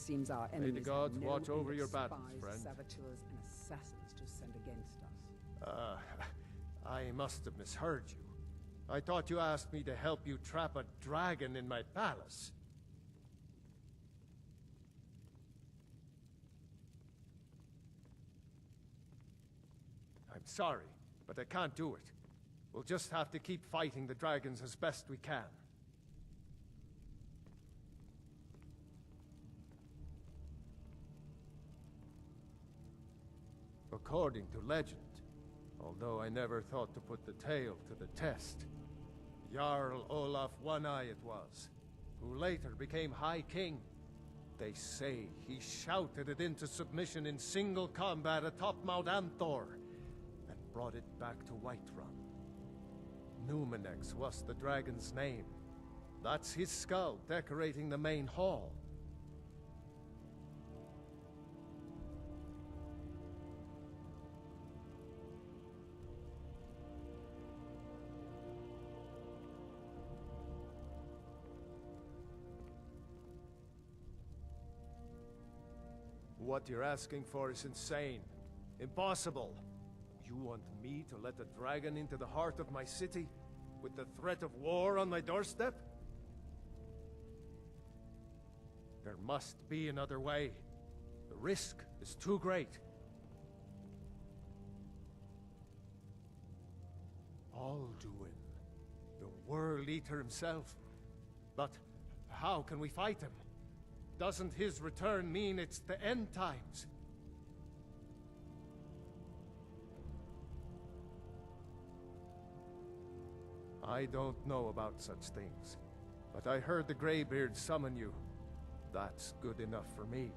seems our May enemies the gods have no watch end over of your battles, spies, friend. saboteurs, and assassins to send against us. I must have misheard you. I thought you asked me to help you trap a dragon in my palace. I'm sorry, but I can't do it. We'll just have to keep fighting the dragons as best we can. According to legend, although I never thought to put the tale to the test, Jarl Olaf One-Eye it was, who later became High King. They say he shouted it into submission in single combat atop Mount Anthor, and brought it back to Whiterun. Numenex was the dragon's name. That's his skull decorating the main hall. What you're asking for is insane. Impossible. You want me to let a dragon into the heart of my city? With the threat of war on my doorstep? There must be another way. The risk is too great. Alduin, the World Eater himself. But how can we fight him? Doesn't his return mean it's the end times? I don't know about such things, but I heard the Greybeard summon you. That's good enough for me.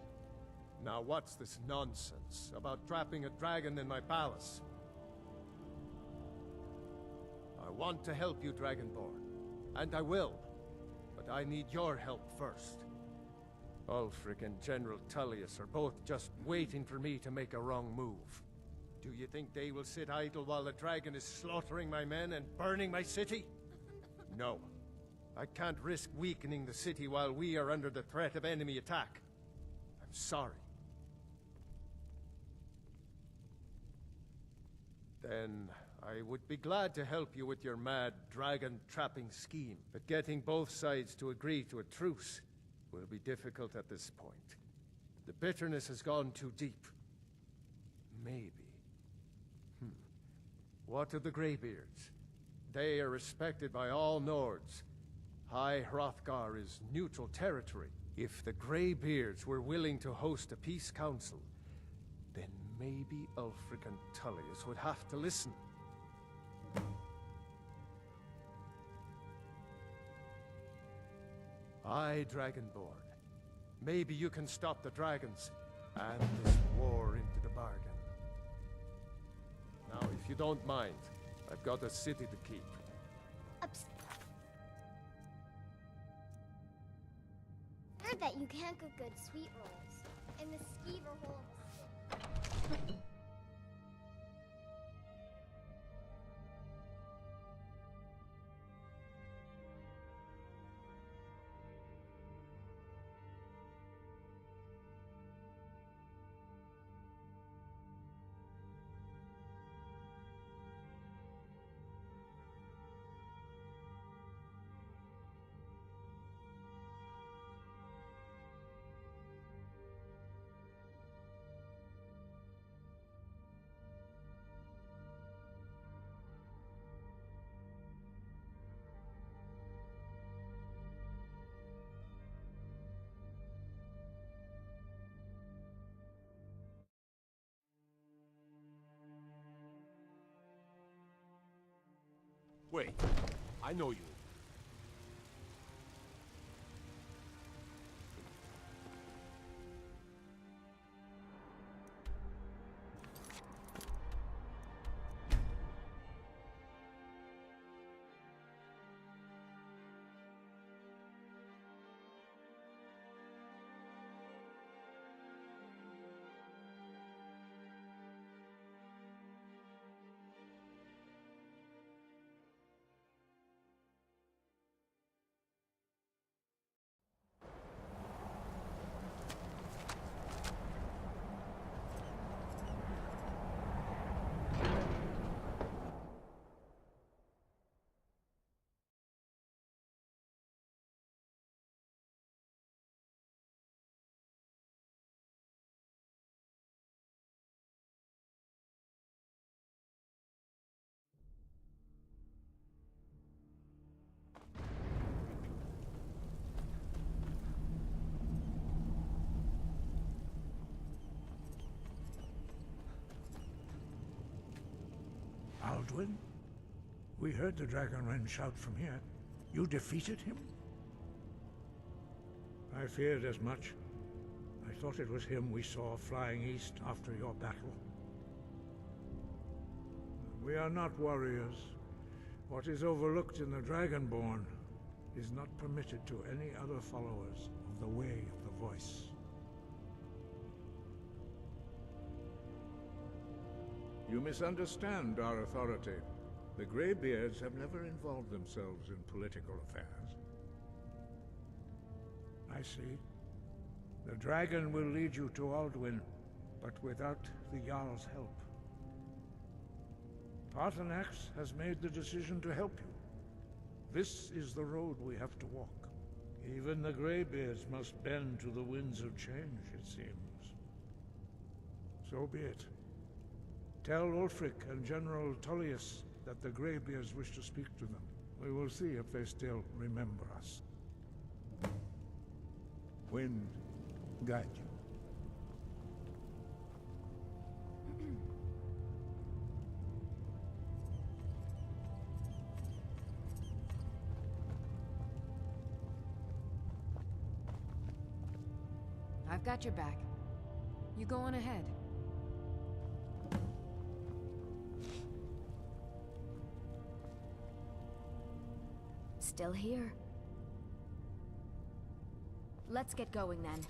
Now what's this nonsense about trapping a dragon in my palace? I want to help you, Dragonborn, and I will, but I need your help first. Ulfric and General Tullius are both just waiting for me to make a wrong move. Do you think they will sit idle while the dragon is slaughtering my men and burning my city? No. I can't risk weakening the city while we are under the threat of enemy attack. I'm sorry. Then I would be glad to help you with your mad dragon-trapping scheme, but getting both sides to agree to a truce will be difficult at this point. The bitterness has gone too deep. Maybe. What of the Greybeards? They are respected by all Nords. High Hrothgar is neutral territory. If the Greybeards were willing to host a peace council, then maybe Ulfric and Tullius would have to listen. Aye, Dragonborn. Maybe you can stop the dragons, and this war into the bargain. Now, if you don't mind, I've got a city to keep. Heard that you can't cook good sweet rolls in the skeever hole of the city. Wait, I know you. Alduin? We heard the Dragonren shout from here. You defeated him? I feared as much. I thought it was him we saw flying east after your battle. We are not warriors. What is overlooked in the Dragonborn is not permitted to any other followers of the Way of the Voice. You misunderstand our authority. The Greybeards have never involved themselves in political affairs. I see. The dragon will lead you to Alduin, but without the Jarl's help. Paarthurnax has made the decision to help you. This is the road we have to walk. Even the Greybeards must bend to the winds of change, it seems. So be it. Tell Ulfric and General Tullius that the Greybeards wish to speak to them. We will see if they still remember us. Wind, guide you. I've got your back. You go on ahead. Still here. Let's get going then.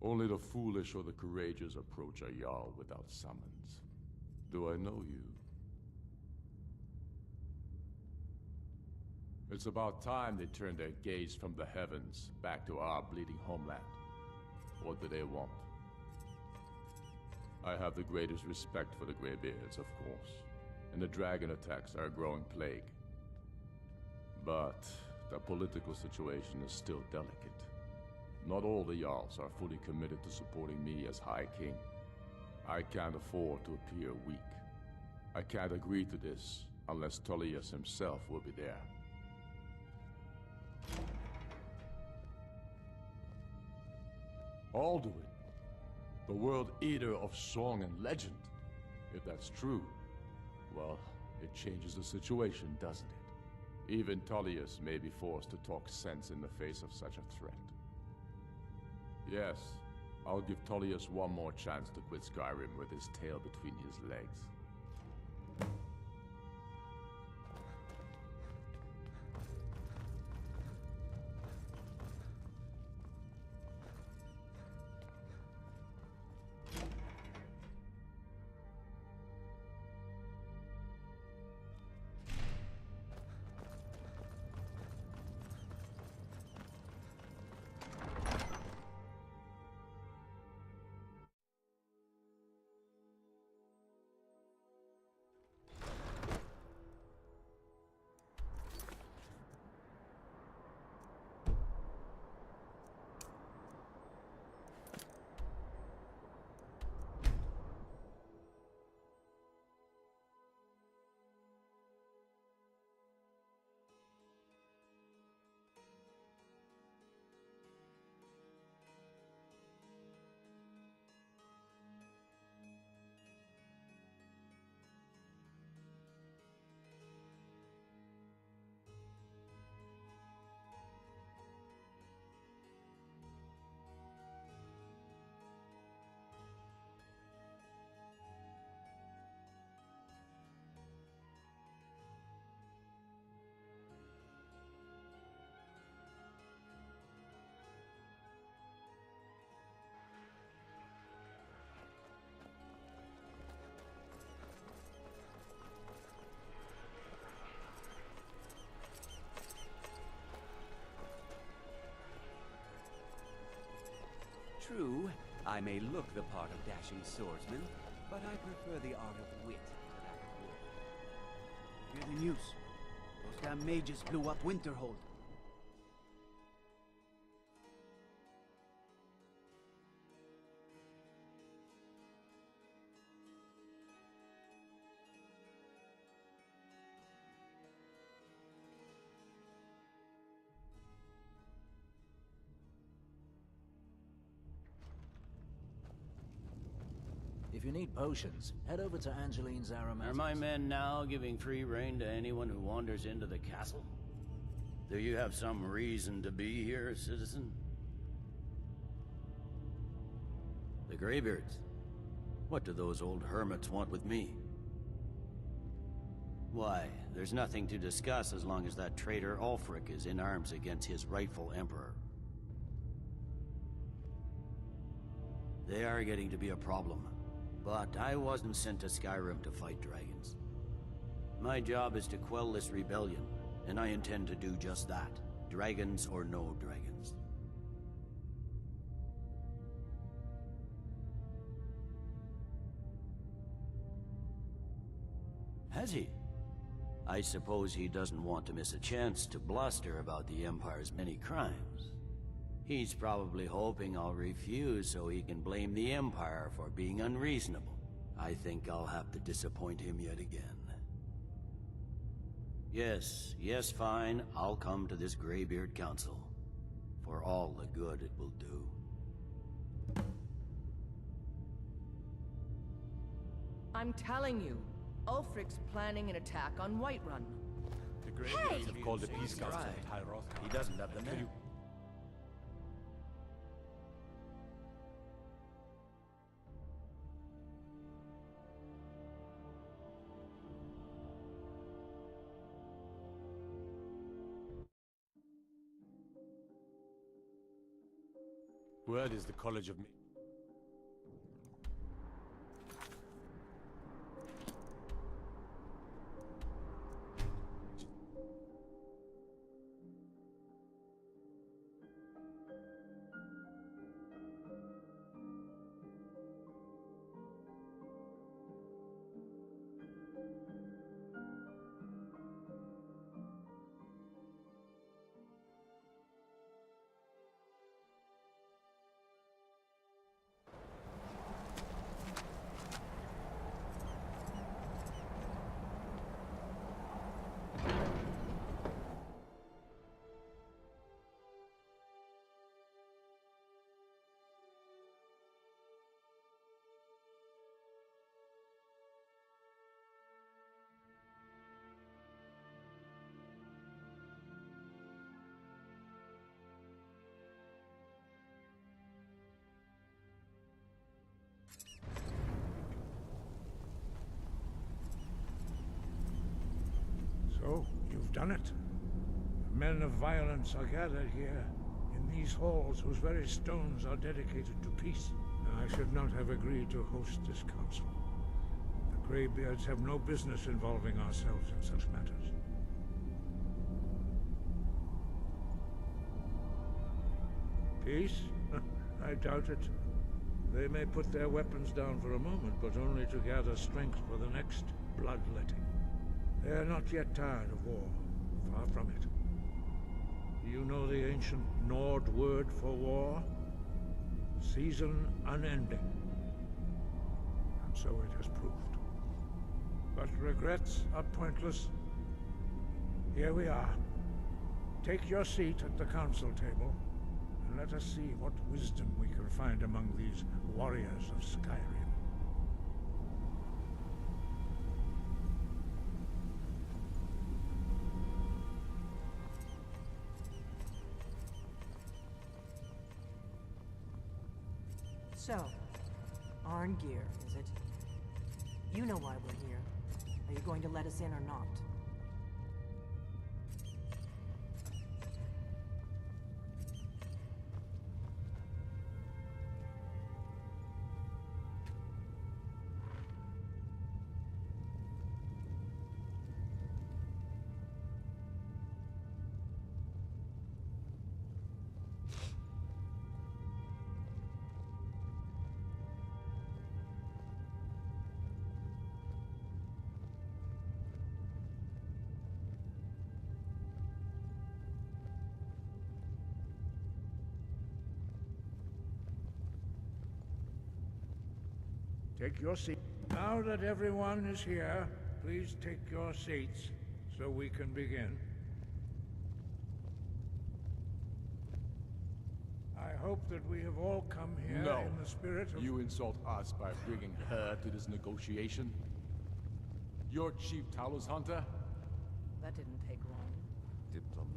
Only the foolish or the courageous approach a Jarl without summons. Do I know you? It's about time they turned their gaze from the heavens back to our bleeding homeland. What do they want? I have the greatest respect for the Greybeards, of course, and the dragon attacks are a growing plague. But the political situation is still delicate. Not all the Jarls are fully committed to supporting me as High King. I can't afford to appear weak. I can't agree to this unless Tullius himself will be there. Alduin, the World Eater of song and legend. If that's true, well, it changes the situation, doesn't it? Even Tullius may be forced to talk sense in the face of such a threat. Yes, I'll give Tullius one more chance to quit Skyrim with his tail between his legs. I may look the part of dashing swordsman, but I prefer the art of wit to that of war. Hear the news. Those damn mages blew up Winterhold. If you need potions, head over to Angeline's Aromatics. Are my men now giving free rein to anyone who wanders into the castle? Do you have some reason to be here, citizen? The Greybeards? What do those old hermits want with me? Why, there's nothing to discuss as long as that traitor Ulfric is in arms against his rightful emperor. They are getting to be a problem. But I wasn't sent to Skyrim to fight dragons. My job is to quell this rebellion, and I intend to do just that. Dragons or no dragons. Has he? I suppose he doesn't want to miss a chance to bluster about the Empire's many crimes. He's probably hoping I'll refuse so he can blame the Empire for being unreasonable. I think I'll have to disappoint him yet again. Yes, fine. I'll come to this Greybeard Council. For all the good it will do. I'm telling you, Ulfric's planning an attack on Whiterun. The Greybeards have called a peace council at High Rothgar. He doesn't have the men. Word is the College of... So, you've done it. The men of violence are gathered here, in these halls whose very stones are dedicated to peace. And I should not have agreed to host this council. The Greybeards have no business involving ourselves in such matters. Peace? I doubt it. They may put their weapons down for a moment, but only to gather strength for the next bloodletting. They are not yet tired of war. Far from it. Do you know the ancient Nord word for war? Season unending. And so it has proved. But regrets are pointless. Here we are. Take your seat at the council table, and let us see what wisdom we can find among these warriors of Skyrim. So, Arngeir, is it? You know why we're here. Are you going to let us in or not? Take your seat. Now that everyone is here, please take your seats so we can begin. I hope that we have all come here in the spirit of... You insult us by bringing her to this negotiation? You're Chief Talos Hunter? That didn't take long.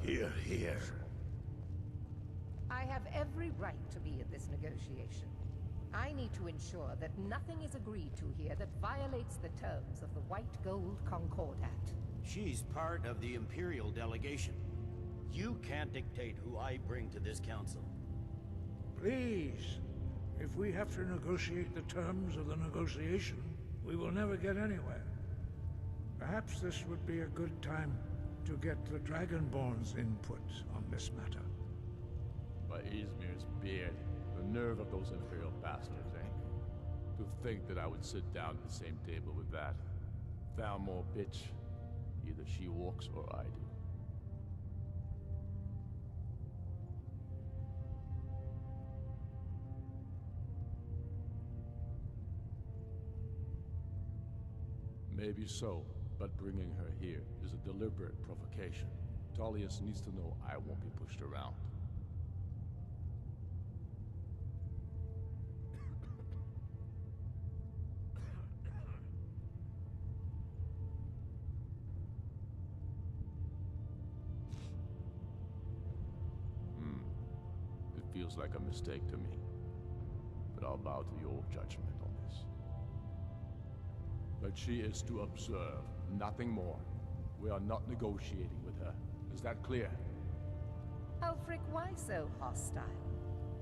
Here, here. I have every right to be at this negotiation. I need to ensure that nothing is agreed to here that violates the terms of the White Gold Concordat. She's part of the Imperial delegation. You can't dictate who I bring to this council. Please, if we have to negotiate the terms of the negotiation, we will never get anywhere. Perhaps this would be a good time to get the Dragonborn's input on this matter. By Izmir's beard, the nerve of those Imperial bastards, eh? To think that I would sit down at the same table with that. Thalmor bitch. Either she walks or I do. Maybe so, but bringing her here is a deliberate provocation. Tullius needs to know I won't be pushed around. It feels like a mistake to me, but I'll bow to your judgment on this. But she is to observe, nothing more. We are not negotiating with her. Is that clear? Ulfric, why so hostile?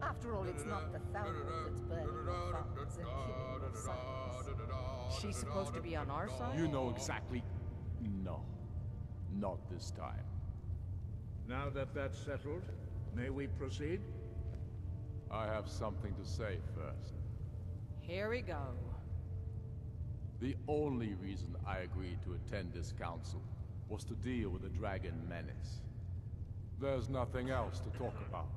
After all, it's not the Thalmor that's burning your farms and killing your sons. She's supposed to be on our side? You know exactly... No. Not this time. Now that that's settled, may we proceed? I have something to say first. Here we go. The only reason I agreed to attend this council was to deal with the dragon menace. There's nothing else to talk about.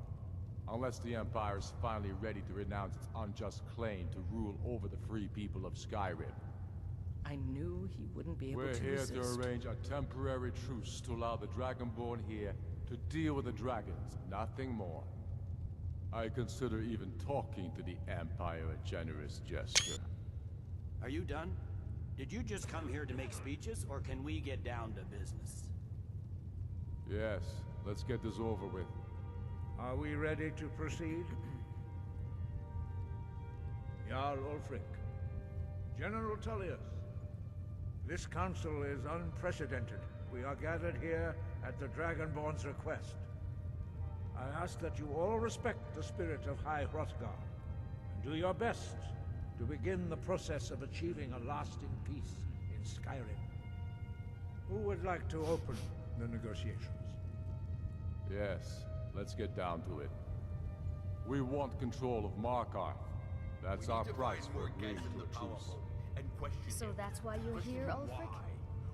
Unless the Empire is finally ready to renounce its unjust claim to rule over the free people of Skyrim. I knew he wouldn't be able to resist. We're here to arrange a temporary truce to allow the Dragonborn here to deal with the dragons, nothing more. I consider even talking to the Empire a generous gesture. Are you done? Did you just come here to make speeches, or can we get down to business? Yes, let's get this over with. Are we ready to proceed? Jarl Ulfric, General Tullius, this council is unprecedented. We are gathered here at the Dragonborn's request. I ask that you all respect the spirit of High Hrothgar, and do your best to begin the process of achieving a lasting peace in Skyrim. Who would like to open the negotiations? Yes, let's get down to it. We want control of Markarth. That's our price for agreeing to a truce. So that's why you're here, Ulfric?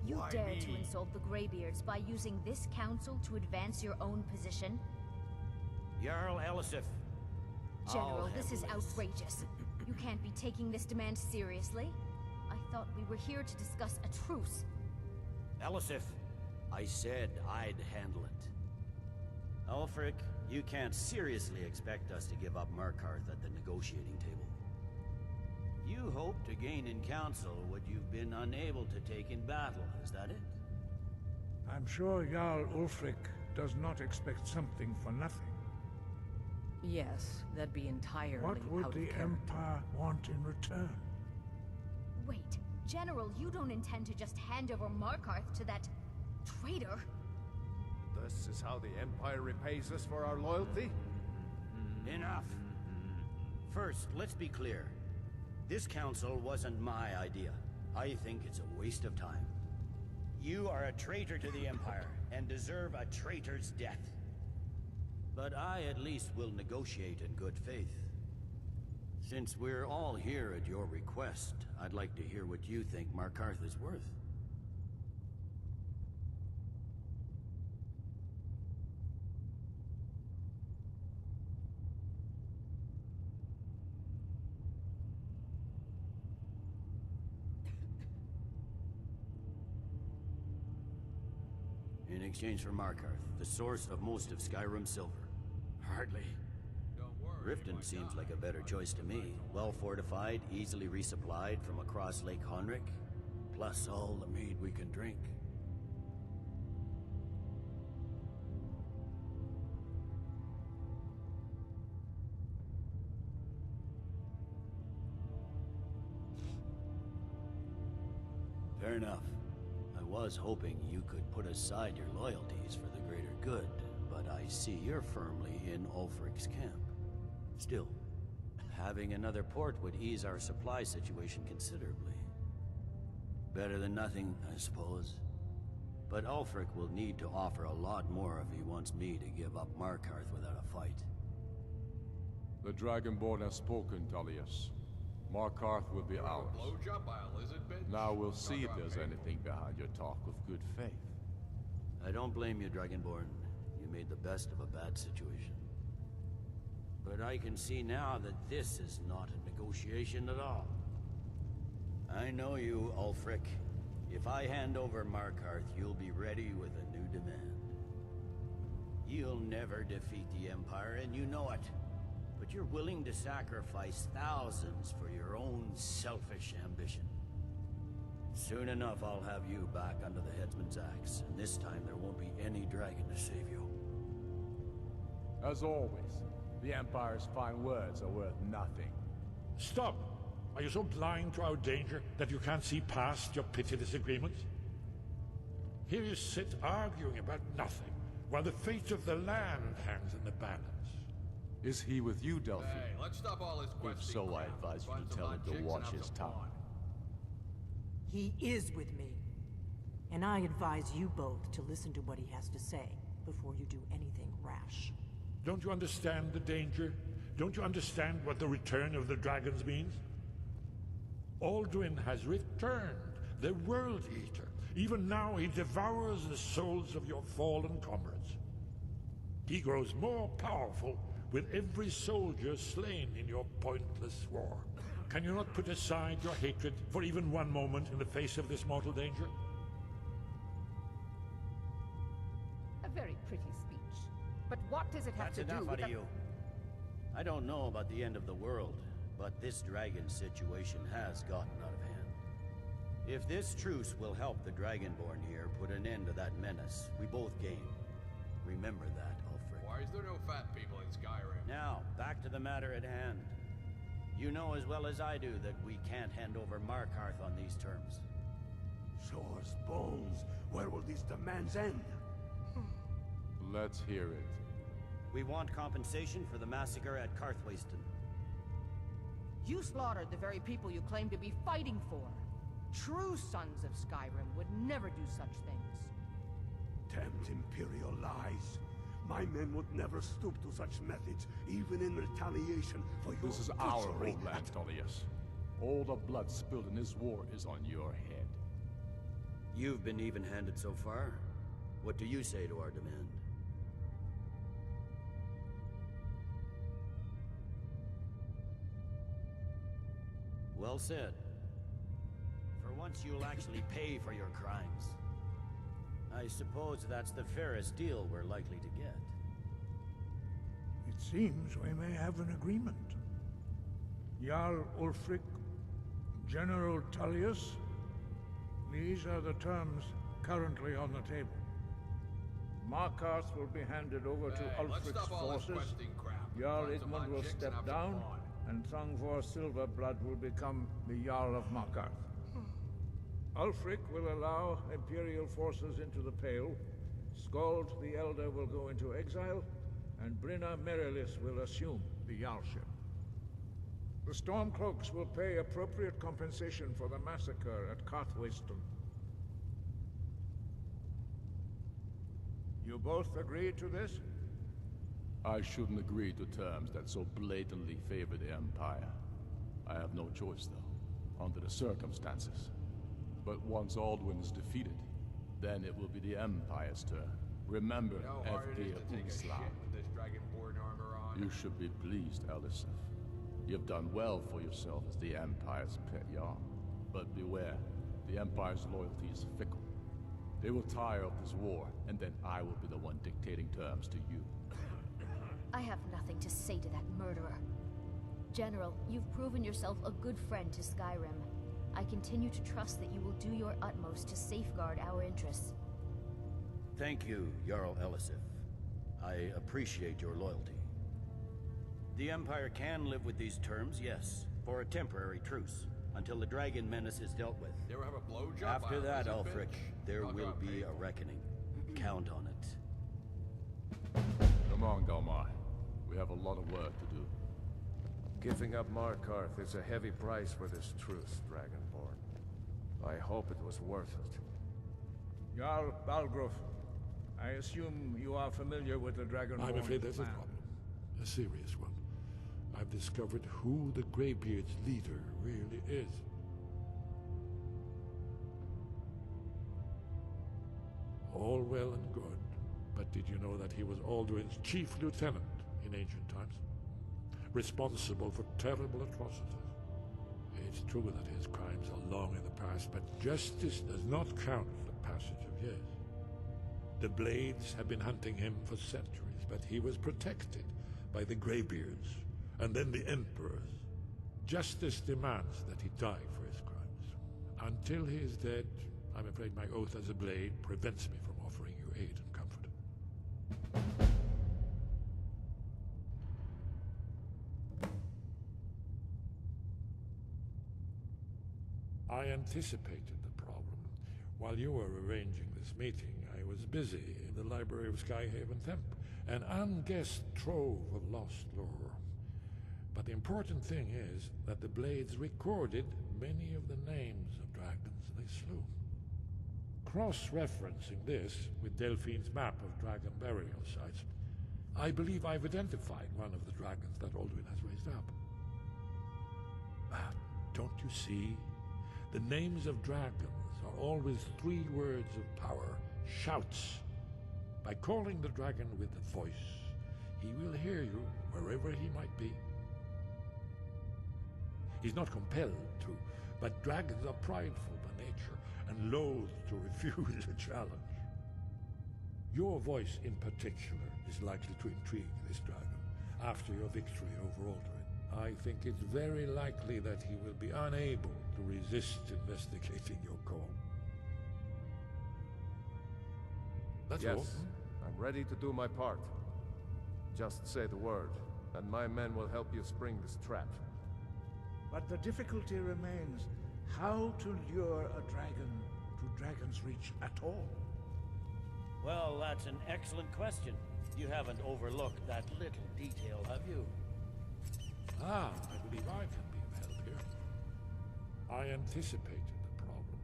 You dare to insult the Greybeards by using this council to advance your own position? Jarl Elisif. General, this is outrageous. You can't be taking this demand seriously. I thought we were here to discuss a truce. Elisif, I said I'd handle it. Ulfric, you can't seriously expect us to give up Markarth at the negotiating table. You hope to gain in council what you've been unable to take in battle, is that it? I'm sure Jarl Ulfric does not expect something for nothing. Yes, that'd be entirely What would out of the character. Empire want in return? Wait, General, you don't intend to just hand over Markarth to that traitor? This is how the Empire repays us for our loyalty? Enough. First, let's be clear. This council wasn't my idea. I think it's a waste of time. You are a traitor to the Empire, and deserve a traitor's death. But I at least will negotiate in good faith. Since we're all here at your request, I'd like to hear what you think Markarth is worth. In exchange for Markarth, the source of most of Skyrim's silver. Hardly. Riften seems like a better choice to me. Well fortified, easily resupplied from across Lake Honric, plus all the mead we can drink. Fair enough. I was hoping you could put aside your loyalties for the greater good, but I see you're firmly in Ulfric's camp. Still, having another port would ease our supply situation considerably. Better than nothing, I suppose. But Ulfric will need to offer a lot more if he wants me to give up Markarth without a fight. The Dragonborn has spoken, Tullius. Markarth will be ours. Now we'll see if there's anything behind your talk of good faith. I don't blame you, Dragonborn. You made the best of a bad situation. But I can see now that this is not a negotiation at all. I know you, Ulfric. If I hand over Markarth, you'll be ready with a new demand. You'll never defeat the Empire, and you know it. But you're willing to sacrifice thousands for your own selfish ambition. Soon enough, I'll have you back under the headsman's axe, and this time there won't be any dragon to save you. As always, the Empire's fine words are worth nothing. Stop! Are you so blind to our danger that you can't see past your petty disagreements? Here you sit arguing about nothing, while the fate of the land hangs in the balance. Is he with you, Delphi? Hey, let's stop all this questing. If so, I advise you to tell him to watch his tongue. He is with me. And I advise you both to listen to what he has to say before you do anything rash. Don't you understand the danger? Don't you understand what the return of the dragons means? Alduin has returned, the World Eater. Even now he devours the souls of your fallen comrades. He grows more powerful with every soldier slain in your pointless war. Can you not put aside your hatred for even one moment in the face of this mortal danger? A very pretty speech. But what does it have to do with... That's enough out of you. I don't know about the end of the world, but this dragon situation has gotten out of hand. If this truce will help the Dragonborn here put an end to that menace, we both gain. Remember that, Ulfric. Why is there no fat people in Skyrim? Now, back to the matter at hand. You know as well as I do that we can't hand over Markarth on these terms. Swords, bones, where will these demands end? Let's hear it. We want compensation for the massacre at Karthwasten. You slaughtered the very people you claim to be fighting for. True sons of Skyrim would never do such things. Damned Imperial lies. My men would never stoop to such methods, even in retaliation for your This is our butchery. homeland, Tullius. All the blood spilled in this war is on your head. You've been even-handed so far. What do you say to our demand? Well said. For once you'll actually pay for your crimes. I suppose that's the fairest deal we're likely to get. It seems we may have an agreement. Jarl Ulfric, General Tullius, these are the terms currently on the table. Markarth will be handed over to Ulfric's forces, Jarl Idmund will step down, and Thongvor Silverblood will become the Jarl of Markarth. Ulfric will allow Imperial forces into the Pale, Skald the Elder will go into exile, and Brynna Merilis will assume the Jarlship. The Stormcloaks will pay appropriate compensation for the massacre at Karthwasten. You both agree to this? I shouldn't agree to terms that so blatantly favor the Empire. I have no choice, though, under the circumstances. But once Alduin is defeated, then it will be the Empire's turn. Remember, Evdir Unsla. You should be pleased, Elisif. You've done well for yourself as the Empire's pet Jarl. But beware, the Empire's loyalty is fickle. They will tire of this war, and then I will be the one dictating terms to you. I have nothing to say to that murderer. General, you've proven yourself a good friend to Skyrim. I continue to trust that you will do your utmost to safeguard our interests. Thank you, Jarl Elisif. I appreciate your loyalty. The Empire can live with these terms, yes, for a temporary truce, until the dragon menace is dealt with. You ever have a blowjob? After that, Ulfric, there will be a reckoning. Count on it. Come on, Galmar. We have a lot of work to do. Giving up Markarth is a heavy price for this truce, Dragonborn. I hope it was worth it. Jarl Balgruuf, I assume you are familiar with the Dragonborn I'm afraid there's a plan. problem. A serious one. I've discovered who the Greybeard's leader really is. All well and good, but did you know that he was Alduin's chief lieutenant in ancient times? Responsible for terrible atrocities. It's true that his crimes are long in the past, but justice does not count for the passage of years. The Blades have been hunting him for centuries, but he was protected by the Greybeards, and then the Emperors. Justice demands that he die for his crimes. Until he is dead, I'm afraid my oath as a Blade prevents me from offering you aid and comfort. I anticipated the problem. While you were arranging this meeting, I was busy in the library of Skyhaven Temp, an unguessed trove of lost lore. But the important thing is that the Blades recorded many of the names of dragons they slew. Cross-referencing this with Delphine's map of dragon burial sites, I believe I've identified one of the dragons that Alduin has raised up. Don't you see? The names of dragons are always 3 words of power, shouts. By calling the dragon with the voice, he will hear you wherever he might be. He's not compelled to, but dragons are prideful by nature and loath to refuse a challenge. Your voice in particular is likely to intrigue this dragon after your victory over Alduin. I think it's very likely that he will be unable to resist investigating your call. That's all. Yes, I'm ready to do my part. Just say the word, and my men will help you spring this trap. But the difficulty remains how to lure a dragon to Dragon's Reach at all. Well, that's an excellent question. You haven't overlooked that little detail, have you? I believe I can be of help here. I anticipated the problem.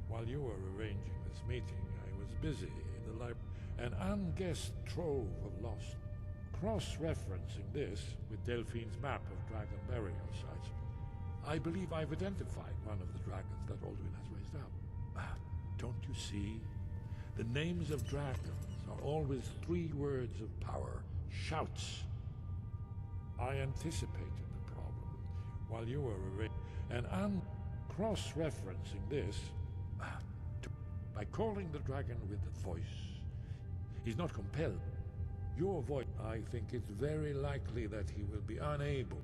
While you were arranging this meeting, I was busy in the library. An unguessed trove of lost. Cross-referencing this with Delphine's map of dragon burial sites, I believe I've identified one of the dragons that Alduin has raised up. Don't you see? The names of dragons are always 3 words of power, shouts. I anticipated the problem. While you were cross-referencing this by calling the dragon with the voice. He's not compelled. Your voice, I think it's very likely that he will be unable.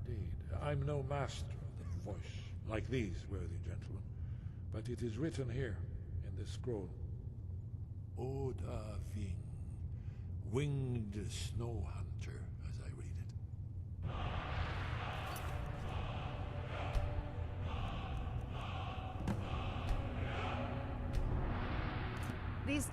Indeed. I'm no master of the voice, like these worthy gentlemen. But it is written here, in this scroll. Oda Ving, winged snow hunter, as I read it. These